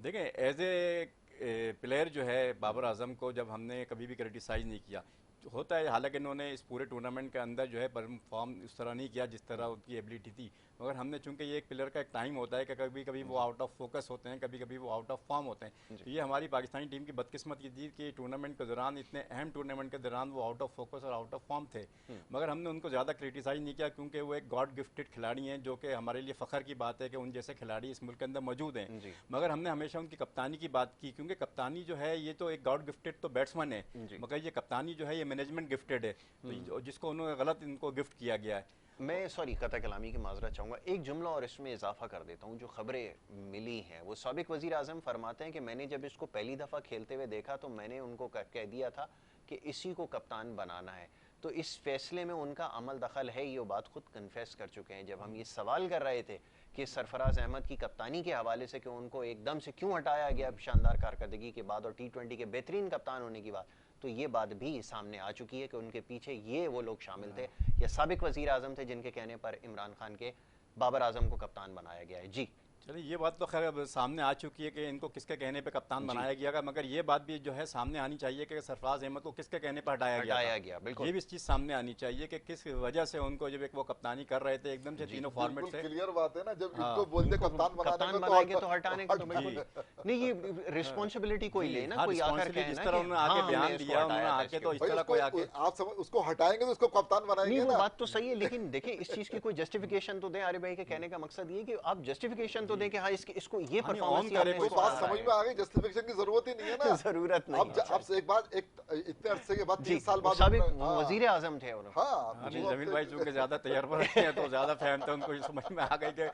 देखें, एज ए प्लेयर जो है बाबर आजम को जब हमने कभी भी क्रिटिसाइज नहीं किया, होता है, हालांकि इन्होंने इस पूरे टूर्नामेंट के अंदर जो है परफॉर्म उस तरह नहीं किया जिस तरह उनकी एबिलिटी थी, मगर हमने, चूंकि ये एक प्लेयर का एक टाइम होता है कि कभी कभी वो आउट ऑफ फोकस होते हैं, कभी कभी वो आउट ऑफ फॉर्म होते हैं, तो ये हमारी पाकिस्तानी टीम की बदकिस्मती थी कि टूर्नामेंट के दौरान, इतने अहम टूर्नामेंट के दौरान वो आउट ऑफ फोकस और आउट ऑफ फॉर्म थे, मगर हमने उनको ज़्यादा क्रिटिसाइज नहीं किया क्योंकि वो एक गॉड गिफ्टेड खिलाड़ी हैं, जो कि हमारे लिए फ़ख्र की बात है कि उन जैसे खिलाड़ी इस मुल्क के अंदर मौजूद हैं। जी। मगर हमने हमेशा उनकी कप्तानी की बात की, क्योंकि कप्तानी जो है ये तो एक गॉड गिफ्टेड तो बैट्समैन है, जी। मगर ये कप्तानी जो है ये मैनेजमेंट गिफ्टेड है, तो जिसको उन्होंने गलत इनको गिफ्ट किया गया है। मैं सॉरी कता कलामी की माजरत चाहूँगा, एक जुमला और इसमें इजाफा कर देता हूँ। जो खबरें मिली हैं वो साबिक वज़ीर आज़म फरमाते हैं कि मैंने जब इसको पहली दफ़ा खेलते हुए देखा तो मैंने उनको कह दिया था कि इसी को कप्तान बनाना है, तो इस फैसले में उनका अमल दखल है, ये बात खुद कन्फेस कर चुके हैं। जब हम ये सवाल कर रहे थे कि सरफराज अहमद की कप्तानी के हवाले से कि उनको एकदम से क्यों हटाया गया शानदार कारकर्दगी के बाद और T20 के बेहतरीन कप्तान होने की बात, तो ये बात भी सामने आ चुकी है कि उनके पीछे ये वो लोग शामिल थे या साबिक वज़ीर आज़म थे जिनके कहने पर इमरान खान के बाबर आजम को कप्तान बनाया गया है। जी चलिए, ये बात तो खैर अब सामने आ चुकी है कि इनको किसके कहने पे कप्तान बनाया गया था, मगर ये बात भी जो है सामने आनी चाहिए कि सरफराज अहमद को किसके कहने पर हटाया गया, बिल्कुल। ये भी इस चीज़ सामने आनी चाहिए कि किस वजह से उनको जब एक वो कप्तानी कर रहे थे एकदम से तीनों फॉर्मेट से। क्लियर बात है ना, जब हाँ, इनको बोलते कप्तान बनाएंगे तो हटाने को तो बिल्कुल नहीं, ये रिस्पॉन्सिबिलिटी कोई ले ना, कोई आकर कहे जिस ना तरह कि उन्होंने आके हाँ, बयान हमने इसको दिया, उन्होंने हटाया था आके तो इसके इस तरह कोई आके आप समझ उसको हटाएंगे तो उसको कप्तान नहीं, बनाएंगे वो ना। बात तो सही है, लेकिन देखिए इस चीज की कोई जस्टिफिकेशन तो दें। आरिफ भाई के कहने का मकसद ये कि आप जस्टिफिकेशन तो तो दें कि हाँ इसको ये हाँ, नहीं, परफॉर्मेंस on ही करे आपने कुछ तो बात सुधारा समझ है। में आ गई, जस्टिफिकेशन की जरूरत ही नहीं है ना। जरूरत नहीं अब अब एक बात, एक इतने अरसे के बाद, जी 3 साल बाद साबिक उन्होंने- हाँ, वजीर आजम थे और हाँ, हाँ, तो नहीं, वो जमील अब भाई तक- चूंकि ज्यादा तजर्बा रखते हैं तो ज्यादा फैन थे, उनको ये समझ में आ गई कि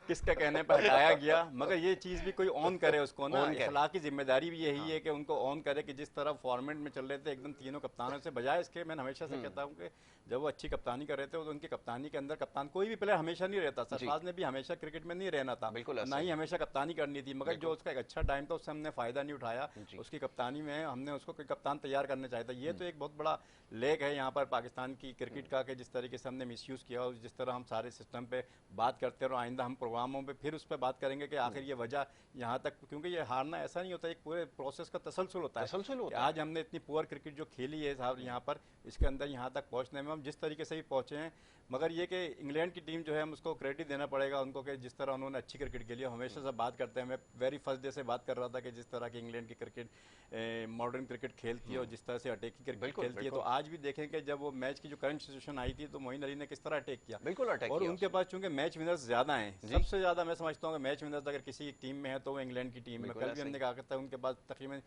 किसके कहने पर हटाया गया। मगर ये चीज भी कोई ऑन करे उसको ना, On करे। इखलाकी जिम्मेदारी भी यही है कि उनको ऑन करे कि जिस तरह फॉर्मेट में चल रहे थे एकदम तीनों कप्तानों से, बजाय इसके मैं हमेशा से कहता हूँ कि जब वो अच्छी कप्तानी कर रहे थे तो उनकी कप्तानी के अंदर कप्तान कोई भी प्लेयर हमेशा नहीं रहता। सरफराज ने भी हमेशा क्रिकेट में नहीं रहना था, बिल्कुल ऐसा ना ही ही। हमेशा कप्तानी करनी थी, मगर जो उसका एक अच्छा टाइम था उससे हमने फायदा नहीं उठाया। जी। उसकी कप्तानी में हमने उसको कोई कप्तान तैयार करना चाहिए था। ये तो एक बहुत बड़ा लेक है यहाँ पर पाकिस्तान की क्रिकेट का कि जिस तरीके से हमने मिसयूज़ किया और जिस तरह हम सारे सिस्टम पे बात करते हैं, और आइंदा हम प्रोग्रामों पे फिर उस पर बात करेंगे कि आखिर ये वजह यहाँ तक, क्योंकि ये हारना ऐसा नहीं होता, एक पूरे प्रोसेस का तसलसल होता है। तसलसल होता कि आज हमने इतनी पुअर क्रिकेट जो खेली है साहब यहाँ पर, इसके अंदर यहाँ तक पहुँचने में हम जिस तरीके से भी पहुँचे हैं, मगर ये कि इंग्लैंड की टीम जो है हम उसको क्रेडिट देना पड़ेगा उनको कि जिस तरह उन्होंने अच्छी क्रिकेट खेली है। हमेशा से बात करते हैं, मैं वेरी फर्स्ट डे से बात कर रहा था कि जिस तरह की इंग्लैंड की क्रिकेट मॉडर्न क्रिकेट खेलती है और जिस तरह से अटैकिंग क्रिकेट बिल्कुल, खेलती है, तो बिल्कुल। आज भी देखें कि जब वो मैच की जो करंट सिचुएशन आई थी तो मोइन अली ने किस तरह अटैक किया, बिल्कुल अटैक और किया उनके पास चूंकि मैच विनर्स ज्यादा हैं, जी। सबसे ज्यादा मैं समझता हूँ कि मैच विनर्स अगर किसी टीम में है तो वो इंग्लैंड की टीम में। बिल्कुल कल भी ऐसा हमने ही। कहा था उनके पास तकरीबन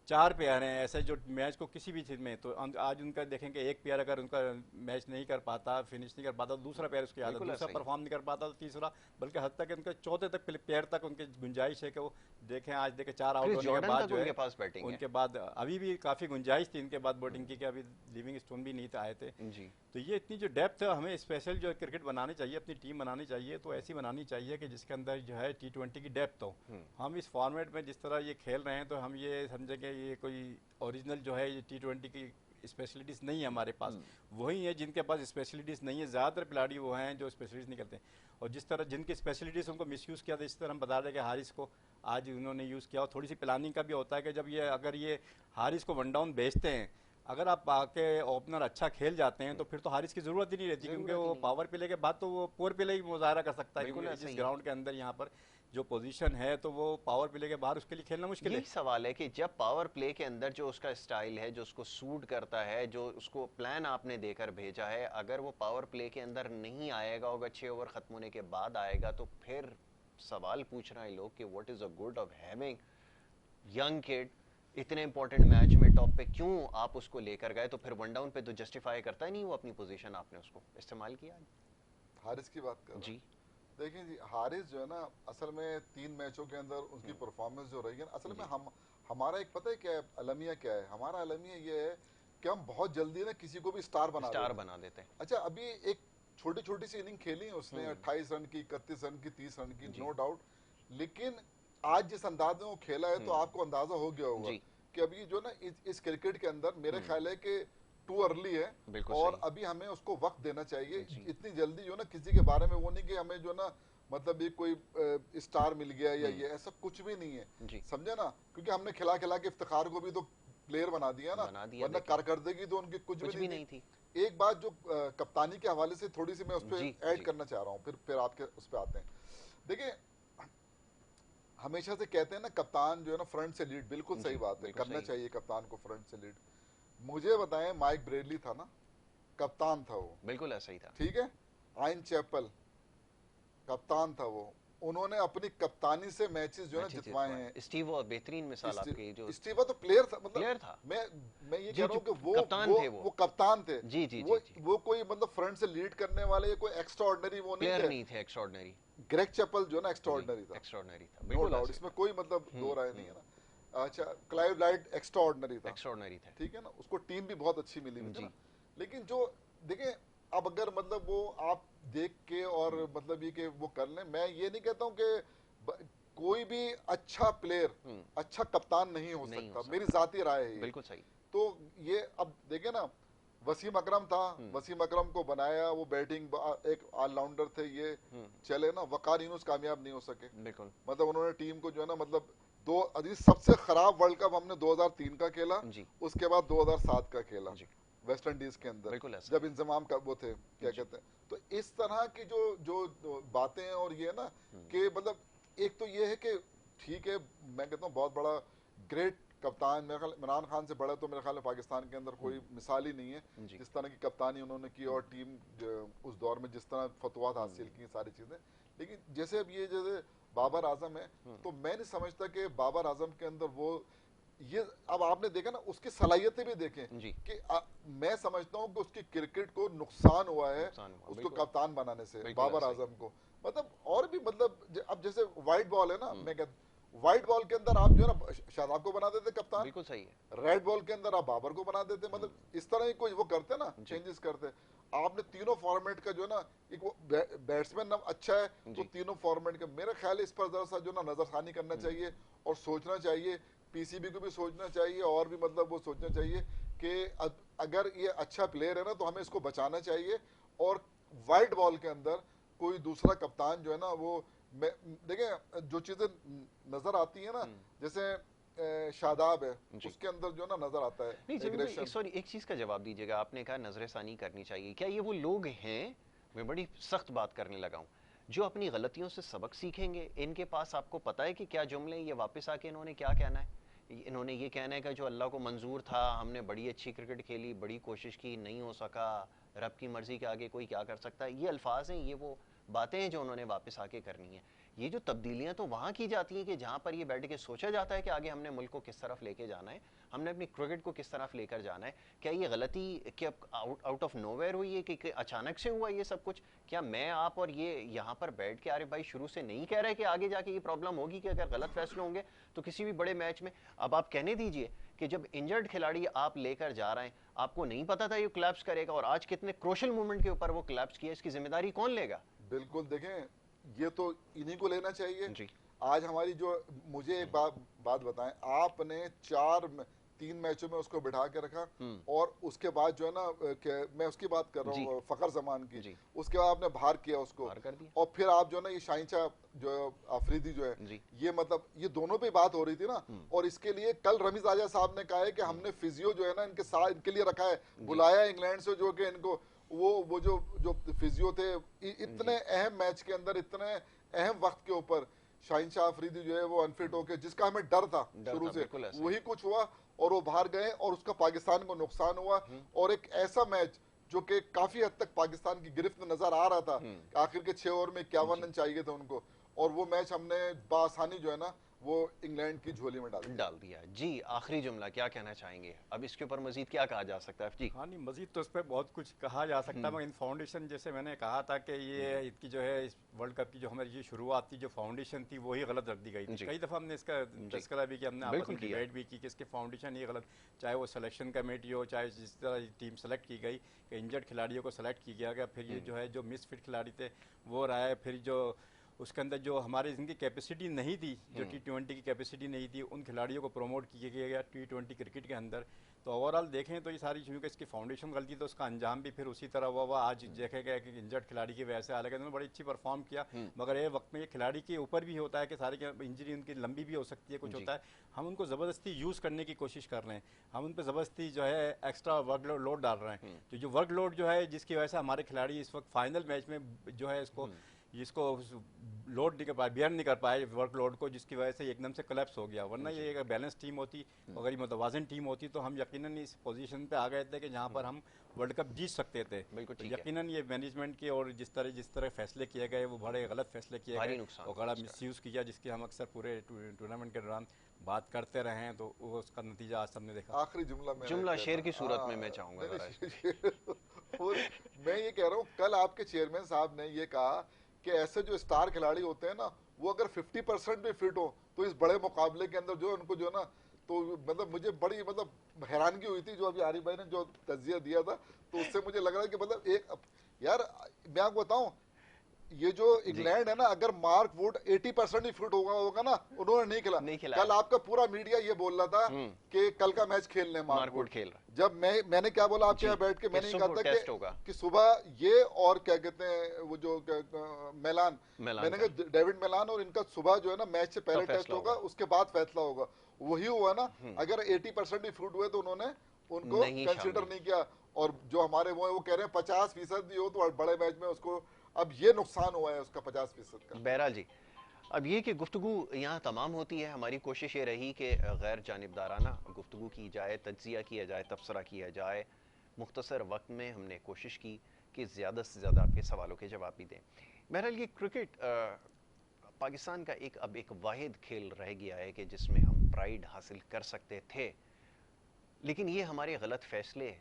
4 प्लेयर हैं ऐसे जो मैच को किसी भी चीज़ में, तो आज उनका देखेंगे एक प्लेयर अगर उनका मैच नहीं कर पाता, फिनिश नहीं कर पाता, तो दूसरा प्लेयर उसकी आदत, बिल्कुल दूसरा ऐसा ही। परफॉर्म नहीं कर पाता तो तीसरा, बल्कि हद तक उनके चौथे तक प्लेयर तक उनकी गुंजाइश है कि वो देखें आज देखें 4 आउट क्रिस होने के जॉर्डन बाद तक जो है उनके पास बैटिंग है। उनके बाद अभी भी काफ़ी गुंजाइश थी इनके बाद बैटिंग की, कि अभी लिविंग स्टोन भी नहीं आए थे। जी तो ये इतनी जो डेप्थ है, हमें स्पेशल जो क्रिकेट बनानी चाहिए, अपनी टीम बनानी चाहिए, तो ऐसी बनानी चाहिए कि जिसके अंदर जो है T20 की डेप्थ हो। हम इस फॉर्मेट में जिस तरह ये खेल रहे हैं तो हम ये समझेंगे ये कोई ओरिजिनल जो है ये T20 की स्पेशलिटीज़ नहीं है हमारे पास, वही है जिनके पास स्पेशलिटीज़ नहीं है। ज़्यादातर खिलाड़ी वो हैं जो स्पेशलिटीज़ नहीं करते, और जिस तरह जिनकी स्पेशलिटीज़ उनको मिसयूज़ किया था, इस तरह हम बता रहे हैं कि हारिस को आज उन्होंने यूज़ किया। और थोड़ी सी प्लानिंग का भी होता है कि जब ये अगर ये हारिस को वन डाउन भेजते हैं, अगर आप आके ओपनर अच्छा खेल जाते हैं तो फिर तो हारिस की जरूरत ही नहीं रहती, क्योंकि वो पावर प्ले के बाद तो वो पावर प्ले ही मुजाहरा कर सकता है, बिल्कुल क्योंकि ऐसा जिस ही है। ग्राउंड के अंदर यहाँ पर जो पोजीशन है तो वो पावर प्ले के बाहर उसके लिए खेलना मुश्किल है। यही सवाल है कि जब पावर प्ले के अंदर जो उसका स्टाइल है, जो उसको सूट करता है, जो उसको प्लान आपने देकर भेजा है, अगर वो पावर प्ले के अंदर नहीं आएगा और 6 ओवर खत्म होने के बाद आएगा, तो फिर सवाल पूछ रहे हैं लोग कि what is the good of having young kid, इतने इंपॉर्टेंट मैच में टॉप पे क्यों आप उसको लेकर गए? तो फिर वन डाउन पे तो जस्टिफाई करता ही नहीं वो अपनी पोजीशन, आपने उसको इस्तेमाल किया। हारिस की बात कर रहे हैं। जी देखिए जी, हारिस जो है ना, असल में 3 मैचों के अंदर उसकी परफॉर्मेंस जो रही है ना, असल में हमारा एक पता है क्या है अलमिया, क्या है हमारा अलमिया, ये है कि हम बहुत जल्दी ना किसी को भी स्टार बना देते हैं। बना देते हैं। अच्छा, अभी एक छोटी छोटी सी इनिंग खेली है उसने, 28 रन की, 31 रन की, 30 रन की, नो डाउट, लेकिन आज जिस अंदाज में वो खेला है तो आपको अंदाजा हो गया होगा जी। कि अभी जो ना इस क्रिकेट के अंदर मेरे ख्याल है कि टू अर्ली है, बिल्कुल और सही। अभी हमें उसको वक्त देना चाहिए। जी। इतनी जल्दी जो ना किसी के बारे में वो नहीं कि हमें जो ना मतलब ये कोई स्टार मिल गया या ये, ऐसा कुछ भी नहीं है, जी। समझे ना, क्योंकि हमने खिला खिला के इफ्तिखार को भी तो प्लेयर बना दिया ना, बना दिया, वरना देखिए। कारकर्दगी तो उनकी कुछ कुछ भी भी नहीं नहीं थी। थी। एक बात जो कप्तानी के हवाले से थोड़ी सी मैं उस जी, पर ऐड जी। करना चाह रहा हूँ, फिर आपके उस पर आते हैं। देखिए, हमेशा से कहते हैं ना कप्तान जो है ना फ्रंट से लीड, बिल्कुल सही बात है, बिल्कुल करना सही। चाहिए कप्तान को फ्रंट से लीड। मुझे बताएं, माइक ब्रेडली था ना, कप्तान था वो, बिल्कुल ऐसा ही था। ठीक है, आइन चैपल कप्तान था वो, उन्होंने अपनी कप्तानी से मैचेस जो है ना मैचेस जितवाए जितवाए। हैं। स्टीव बेहतरीन मिसाल आपकी जो स्टीवा तो प्लेयर था, मतलब प्लेयर था। मैं ये जी, कह रहा हूँ जो कि वो कप्तान थे वो। कप्तान थे। जी, जी, वो जी, जी। वो कोई मतलब फ्रंट से लीड करने वाले कोई एक्स्ट्रा ऑर्डिनरी वो प्लेयर नहीं नहीं थे एक्स्ट्राऑर्डिनरी। ग्रेग चैपल जो ना एक्स्ट्रा ऑर्डिनरी था, एक्स्ट्राऑर्डिनरी था, नो बिल्कुल डाउट, इसमें कोई मतलब दो राय नहीं है ना। अच्छा, क्लाइव लाइट एक्स्ट्रा ऑर्डिनरी था, एक्स्ट्राऑर्डिनरी थे। ठीक है ना, उसको टीम भी बहुत अच्छी मिली हुई थी जी। ना। लेकिन जो देखें, अब अगर मतलब वो आप देख के और मतलब ये कि वो कर लें, मैं ये नहीं कहता हूँ कि कोई भी अच्छा प्लेयर अच्छा कप्तान नहीं हो नहीं हो सकता, सकता। मेरी जाती राय है ये। बिल्कुल सही। तो ये अब देखे ना, वसीम अकरम था, वसीम अकरम को बनाया, वो बैटिंग एक ऑलराउंडर थे, ये चले ना, वकार यूनुस कामयाब नहीं हो सके। बिल्कुल मतलब उन्होंने टीम को जो है ना, मतलब दो अभी सबसे खराब वर्ल्ड कप हमने 2003 का खेला, जी। उसके बाद 2007 का खेला जी। वेस्ट इंडीज के अंदर, बिल्कुल ऐसा। जब इंतजाम का वो थे, क्या कहते हैं। तो इस तरह की जो बातें हैं, और ये ना कि मतलब एक तो ये है कि ठीक है, मैं कहता हूँ बहुत बड़ा ग्रेट कप्तान मेरे ख्याल इमरान खान से बड़ा तो मेरे ख्याल में पाकिस्तान के अंदर कोई मिसाल ही नहीं है जी। जिस तरह की कप्तानी उन्होंने की और टीम उस दौर में जिस तरह फतवात हासिल की सारी चीजें। लेकिन जैसे अब ये जैसे बाबर आजम है तो मैं नहीं समझता कि बाबर आजम के अंदर वो ये अब आपने देखा ना उसकी सलाहियतें भी देखें जी। कि मैं समझता हूँ कि उसकी क्रिकेट को नुकसान हुआ है नुकसान हुआ, उसको बिल्कुल। कप्तान बनाने से बिल्कुल बाबर ऐसा ही। आजम को। मतलब और भी मतलब अब जैसे वाइट बॉल है ना, मैं कहता व्हाइट बॉल के अंदर आप जो है ना शादाब को बना देते कप्तान, बिल्कुल सही है। रेड बॉल के अंदर आप बाबर को बना देते, मतलब इस तरह ही कोई वो करते ना, चेंजेस करते। आपने तीनों फॉर्मेट का जो है ना, एक वो बैट्समैन अच्छा है तो तीनों फॉर्मेट का मेरा ख्याल है इस पर जरा सा जो ना नजरसानी करना चाहिए और सोचना चाहिए, पीसीबी को भी सोचना चाहिए और भी मतलब वो सोचना चाहिए कि अगर ये अच्छा प्लेयर है ना तो हमें इसको बचाना चाहिए। और व्हाइट बॉल के अंदर कोई दूसरा कप्तान जो है ना वो देखें जो चीजें नजर आती है ना, जैसे शादाब है उसके अंदर जो ना नजर आता है नहीं aggression। सॉरी, एक चीज का जवाब दीजिएगा, आपने कहा नजरसानी करनी चाहिए, क्या ये वो लोग हैं, मैं बड़ी सख्त बात करने लगा हूं, जो अपनी गलतियों से सबक सीखेंगे? इनके पास आपको पता है कि क्या जुमले ये वापस आके इन्होंने क्या कहना है? इन्होंने ये कहना है कि जो अल्लाह को मंजूर था, हमने बड़ी अच्छी क्रिकेट खेली, बड़ी कोशिश की, नहीं हो सका, रब की मर्जी के आगे कोई क्या कर सकता है, ये अल्फाज हैं, ये वो बातें हैं जो उन्होंने वापस आके करनी है। ये जो तब्दीलियां तो वहाँ की जाती हैं कि जहाँ पर ये बैठ के सोचा जाता है कि आगे हमने मुल्क को किस तरफ लेके जाना है, हमने अपनी क्रिकेट को किस तरफ लेकर जाना है। क्या ये गलती क्या आउट ऑफ नोवेयर हुई है कि अचानक से हुआ ये सब कुछ? क्या मैं आप और ये यहाँ पर बैठ के, अरे भाई शुरू से नहीं कह रहे कि आगे जाके ये प्रॉब्लम होगी कि अगर गलत फैसले होंगे तो किसी भी बड़े मैच में? अब आप कहने दीजिए कि जब इंजर्ड खिलाड़ी आप लेकर जा रहे हैं, आपको नहीं पता था ये कोलैप्स करेगा और आज कितने क्रूशियल मोमेंट के ऊपर वो कोलैप्स किया, इसकी जिम्मेदारी कौन लेगा? बिल्कुल, देखें ये तो इन्हीं को लेना चाहिए जी। आज हमारी जो, मुझे एक बात बताएं, आपने 3 मैचों में उसको बिठा के रखा और उसके बाद जो है ना मैं उसकी बात कर रहा हूँ फखर जमान की, उसके बाद आपने बाहर किया उसको कर दिया। और फिर आप जो है ना ये शाहिंशा जो अफरीदी जो है ये मतलब ये दोनों पे बात हो रही थी ना, और इसके लिए कल रमीज राजा साहब ने कहा है कि हमने फिजियो जो है ना इनके साथ इनके लिए रखा है, बुलाया इंग्लैंड से जो कि इनको वो जो फिजियो थे इतने अहम मैच के अंदर इतने अहम वक्त के ऊपर शाहिंशा अफरीदी जो है वो अनफिट होके, जिसका हमें डर था शुरू से, वही कुछ हुआ और वो बाहर गए और उसका पाकिस्तान को नुकसान हुआ। और एक ऐसा मैच जो कि काफी हद तक पाकिस्तान की गिरफ्त में नजर आ रहा था, आखिर के 6 ओवर में 51 रन चाहिए थे उनको, और वो मैच हमने बासानी जो है ना वो इंग्लैंड की झोली में डाल दिया। जी, आखिरी जुमला क्या कहना चाहेंगे? अब इसके ऊपर मजीद क्या कहा जा सकता है? जी हाँ, नहीं मजीद तो उस पर बहुत कुछ कहा जा सकता है, मगर इन फाउंडेशन जैसे मैंने कहा था कि ये इसकी जो है इस वर्ल्ड कप की जो हमारी ये शुरुआत थी, जो फाउंडेशन थी वही गलत रख दी गई थी। कई दफ़ा हमने इसका तस्करा भी किया, हमने आपस में डिबेट भी की कि इसके फाउंडेशन ये गलत, चाहे वो सिलेक्शन कमेटी हो, चाहे जिस तरह टीम सेलेक्ट की गई कि इंजर्ड खिलाड़ियों को सेलेक्ट किया गया, फिर ये जो है जो मिसफिट खिलाड़ी थे वो रहा, फिर जो उसके अंदर जो हमारे इनकी कैपेसिटी नहीं थी, जो T20 की कैपेसिटी नहीं थी, उन खिलाड़ियों को प्रमोट किया गया T20 क्रिकेट के अंदर। तो ओवरऑल देखें तो ये सारी चीज़ों का इसकी फाउंडेशन गलती, तो उसका अंजाम भी फिर उसी तरह हुआ। आज देखे गया कि इंजर्ड खिलाड़ी की वजह से, हालांकि उन्होंने बड़ी अच्छी परफॉर्म किया, मगर ये वक्त में ये खिलाड़ी के ऊपर भी होता है कि सारी इंजरी उनकी लंबी भी हो सकती है, कुछ होता है, हम उनको ज़बरदस्ती यूज़ करने की कोशिश कर रहे हैं, हम उन पर ज़बरदस्ती जो है एक्स्ट्रा वर्क लोड डाल रहे हैं, तो जो वर्क लोड जो है जिसकी वजह से हमारे खिलाड़ी इस वक्त फाइनल मैच में जो है इसको लोड नहीं कर पाए, बियर नहीं कर पाए वर्कलोड को, जिसकी वजह से एकदम से कोलैप्स हो गया। वरना ये एक बैलेंस टीम होती, अगर ये मुतवाज़िन टीम होती तो हम यकीनन इस पोजीशन पे आ गए थे कि जहाँ पर हम वर्ल्ड कप जीत सकते थे। बिल्कुल यकीनन ये मैनेजमेंट के और जिस तरह फैसले किए गए वो बड़े गलत फैसले किए गए और बड़ा मिसयूज़ किया, जिसकी हम अक्सर पूरे टूर्नामेंट के दौरान बात करते रहे हैं, तो वो उसका नतीजा आज हमने देखा। आखिरी जुमला शेर की सूरत में मैं चाहूँगा। मैं ये कह रहा हूँ, कल आपके चेयरमैन साहब ने ये कहा कि ऐसे जो स्टार खिलाड़ी होते हैं ना, वो अगर 50% भी फिट हो तो इस बड़े मुकाबले के अंदर जो उनको जो ना, तो मतलब मुझे बड़ी मतलब हैरानगी हुई थी जो अभी आरिफ भाई ने जो तज्जिया दिया था, तो उससे मुझे लग रहा है कि मतलब एक यार मैं आपको बताऊं, ये जो इंग्लैंड है ना, अगर मार्क वुड 80% ही फिट होगा ना, उन्होंने नहीं खिला। कल आपका पूरा मीडिया ये बोल रहा था कि कल का मैच खेलने मार्क वुड खेल रहा। जब मैंने क्या बोला आपके यहाँ बैठ के, मैंने कहा था कि सुबह ये और क्या कहते हैं वो जो मेलान, मैंने कहा डेविड मेलान और इनका सुबह जो है ना मैच से पहले टेस्ट होगा, उसके बाद फैसला होगा। वही हुआ ना, अगर 80% ही फिट हुए तो उन्होंने उनको कंसिडर नहीं किया, और जो हमारे वो कह रहे हैं 50% भी हो तो बड़े मैच में उसको, अब ये नुकसान हुआ है उसका 50% का। बहरहाल जी, अब ये कि गुफ्तगू यहाँ तमाम होती है, हमारी कोशिश ये रही कि गैर जानिबदाराना गुफ्तगू की जाए, तज्जिया किया जाए, तबसरा किया जाए। मुख्तसर वक्त में हमने कोशिश की कि ज़्यादा से ज़्यादा आपके सवालों के जवाब भी दें। बहरहाल ये क्रिकेट पाकिस्तान का अब एक वाहिद खेल रह गया है कि जिसमें हम प्राइड हासिल कर सकते थे, लेकिन ये हमारे गलत फ़ैसले,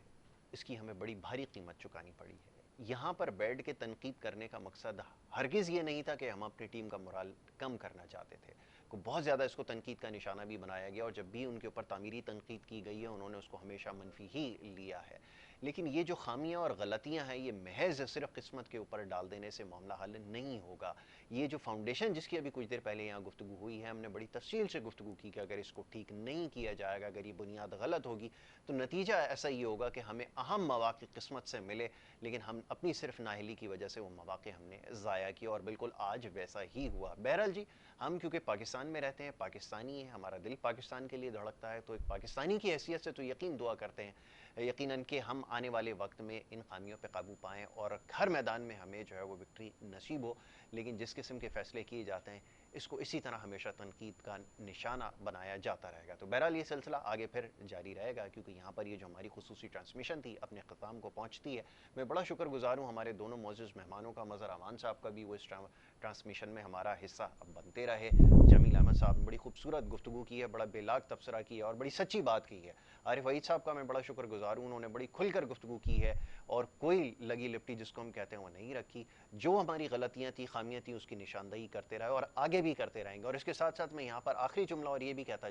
इसकी हमें बड़ी भारी कीमत चुकानी पड़ी है। यहाँ पर बैठ के तनकीद करने का मकसद हरगिज़ ये नहीं था कि हम अपनी टीम का मोराल कम करना चाहते थे। को बहुत ज़्यादा इसको तनकीद का निशाना भी बनाया गया और जब भी उनके ऊपर तामीरी तनकीद की गई है उन्होंने उसको हमेशा मनफी ही लिया है। लेकिन ये जो खामियां और गलतियां हैं ये महज सिर्फ किस्मत के ऊपर डाल देने से मामला हल नहीं होगा। ये जो फाउंडेशन जिसकी अभी कुछ देर पहले यहाँ गुफ्तगू हुई है, हमने बड़ी तफसील से गुफ्तगू की कि अगर इसको ठीक नहीं किया जाएगा, अगर ये बुनियाद गलत होगी तो नतीजा ऐसा ही होगा कि हमें अहम मौक़े किस्मत से मिले, लेकिन हम अपनी सिर्फ नाअहली की वजह से वो मौक़े हमने ज़ाया किया और बिल्कुल आज वैसा ही हुआ। बहरहाल जी, हम क्योंकि पाकिस्तान में रहते हैं, पाकिस्तानी है, हमारा दिल पाकिस्तान के लिए धड़कता है, तो एक पाकिस्तानी की हैसियत से तो यकीन दुआ करते हैं यकीनन कि हम आने वाले वक्त में इन खामियों पे काबू पाएँ और हर मैदान में हमें जो है वो विक्ट्री नसीब हो। लेकिन जिस किस्म के फ़ैसले किए जाते हैं इसको इसी तरह हमेशा तनकीद का निशाना बनाया जाता रहेगा। तो बहरहाल ये सिलसिला आगे फिर जारी रहेगा, क्योंकि यहाँ पर ये जो हमारी खुसूसी ट्रांसमिशन थी अपने ख़त्म को पहुँचती है। मैं बड़ा शुक्रगुज़ार हूँ हमारे दोनों मोअज़्ज़ज़ मेहमानों का, मज़हर अमान साहब का भी, वो इस ट्रांसमिशन में हमारा हिस्सा बनते रहे। जमील अहमद साहब ने बड़ी खूबसूरत गुफ्तगू की है, बड़ा बेलाग तबसरा किया और बड़ी सच्ची बात की है। आरिफ वहीद साहब का मैं बड़ा शुक्रगुज़ार हूँ, उन्होंने बड़ी खुलकर गुफ्तगू की है और कोई लगी लिपटी जिसको हम कहते हैं वो नहीं रखी। जो हमारी गलतियाँ थी, खामियाँ थी, उसकी निशानदही करते रहे और आगे भी करते रहेंगे। और इसके साथ साथ मैं यहाँ पर आखिरी जुमला और ये भी कहता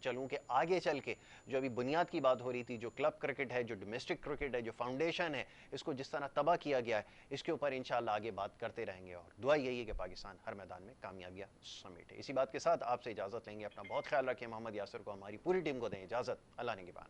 चलूँ कि आगे चल के जो अभी बुनियाद की बात हो रही थी, जो क्लब क्रिकेट है, जो डोमेस्टिक क्रिकेट है, जो फाउंडेशन है, इसको जिस तरह तबाह किया गया है, इसके ऊपर इंशाअल्लाह आगे बात करते रहेंगे और दुआ यही है कि पाकिस्तान हर मैदान में कामयाबियाँ समेटे। इसी बात के साथ आपसे इजाज़त लेंगे। अपना बहुत ख्याल रखें। मोहम्मद यासिर को, हमारी पूरी टीम को दें इजाज़त। अल्लाह ने के बाद।